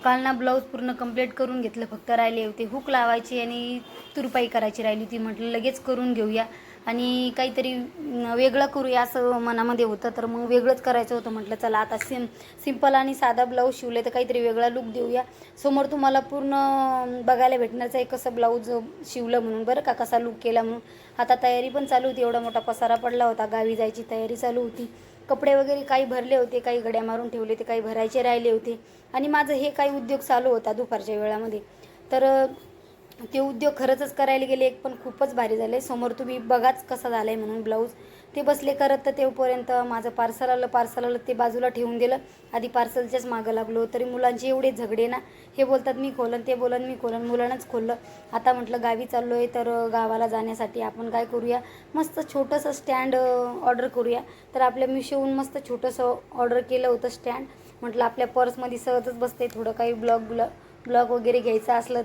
काल ना ब्लाऊज पूर्ण कंप्लीट करून घेतलं, फक्त राहिले होते हुक लावायची आणि तुरपाई करायची राहिली होती. म्हटलं लगेच करून घेऊया आणि काहीतरी वेगळं करूया असं मनामध्ये होतं. तर मग वेगळंच करायचं होतं. म्हटलं चला आता सिंपल आणि साधा ब्लाऊज शिवले तर काहीतरी वेगळा लुक देऊया. समोर तुम्हाला पूर्ण बघायला भेटणारच आहे कसं ब्लाऊज शिवलं म्हणून, बरं का, कसा लुक केला म्हणून. आता तयारी पण चालू होती, एवढा मोठा पसारा पडला होता, गावी जायची तयारी चालू होती. कपडे वगैरे काही भरले होते, काही घड्या मारून ठेवले होते, काही भरायचे राहिले होते. आणि माझं हे काही उद्योग चालू होता दुपारच्या वेळामध्ये. तर ते उद्योग खरंच करायला गेले एक, पण खूपच भारी झाले. समोर तुम्ही बघाच कसा झाला आहे म्हणून ब्लाऊज. ते बसले करत तर तेवपर्यंत माझं पार्सल आलं ते बाजूला ठेवून दिलं. आधी पार्सलच्याच मागं लागलो. तरी मुलांचे एवढे झगडे ना, हे बोलतात मी खोलन, ते बोलन मी खोलन, मुलांनाच खोललं. आता म्हटलं गावी चाललो आहे तर गावाला जाण्यासाठी आपण काय करूया, मस्त छोटंसं स्टँड ऑर्डर करूया. तर आपल्या मिशोहून मस्त छोटंसं ऑर्डर केलं होतं स्टँड. म्हटलं आपल्या पर्समध्ये सहजच बसते, थोडं काही ब्लॉग वगैरे घ्यायचं असलं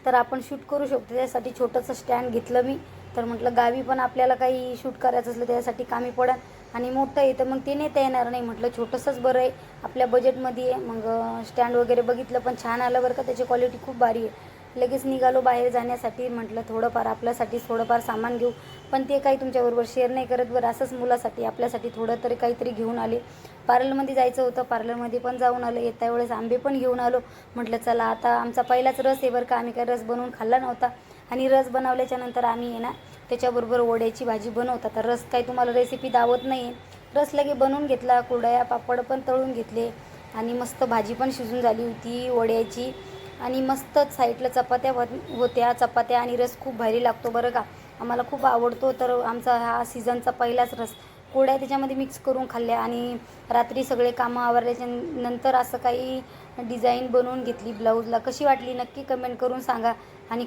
तर आपण शूट करू शकतो. त्यासाठी छोटंसं स्टँड घेतलं मी. तर म्हटलं गावी पण आपल्याला काही शूट करायचं असलं त्यासाठी कामी पडेल. आणि मोठं आहे तर मग ते नेता येणार नाही, म्हटलं छोटंसंच बरं आहे, आपल्या बजेटमध्ये आहे. मग स्टँड वगैरे बघितलं पण छान आलं बरं का, त्याची क्वालिटी खूप भारी आहे. लगेच निघालो बाहेर जाण्यासाठी. म्हटलं थोडंफार आपल्यासाठी थोडंफार सामान घेऊ, पण ते काही तुमच्याबरोबर शेअर नाही करत बरं. असंच मुलासाठी आपल्यासाठी थोडं तरी काहीतरी घेऊन आले. पार्लरमध्ये जायचं होतं, पार्लरमध्ये पण जाऊन आलं. येत्या वेळेस आंबे पण घेऊन आलो. म्हटलं चला आता आमचा पहिलाच रस आहे बरं का, आम्ही काही रस बनवून खाल्ला नव्हता. आणि रस बनवल्याच्या नंतर आम्ही आहे ना त्याच्याबरोबर वड्याची भाजी बनवतात. तर रस काही तुम्हाला रेसिपी दावत नाही आहे. रस लगे बनवून घेतला, कुरडया पापड पण तळून घेतले आणि मस्त भाजी पण शिजून झाली होती वड्याची. आणि मस्तच साईडला चपात्या होत्या. चपात्या आणि रस खूप भारी लागतो बरं का, आम्हाला खूप आवडतो. तर आमचा हा सीझनचा पहिलाच रस. कुरड्या त्याच्यामध्ये मिक्स करून खाल्ल्या आणि रात्री सगळे कामं आवरल्याच्या नंतर असं काही डिझाईन बनवून घेतली ब्लाऊजला. कशी वाटली नक्की कमेंट करून सांगा. आणि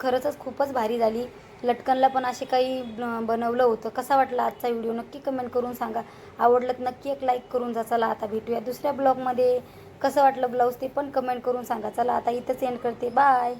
खरंच खूपच भारी झाली. लटकनला पण असे काही बनवलं होतं. कसा वाटला आजचा व्हिडिओ नक्की कमेंट करून सांगा. आवडलं तर नक्की एक लाईक करून जा. चला आता भेटूया दुसऱ्या ब्लॉगमध्ये. कसं वाटलं ब्लाऊज ते पण कमेंट करून सांगा. चला आता इथंच एंड करते. बाय.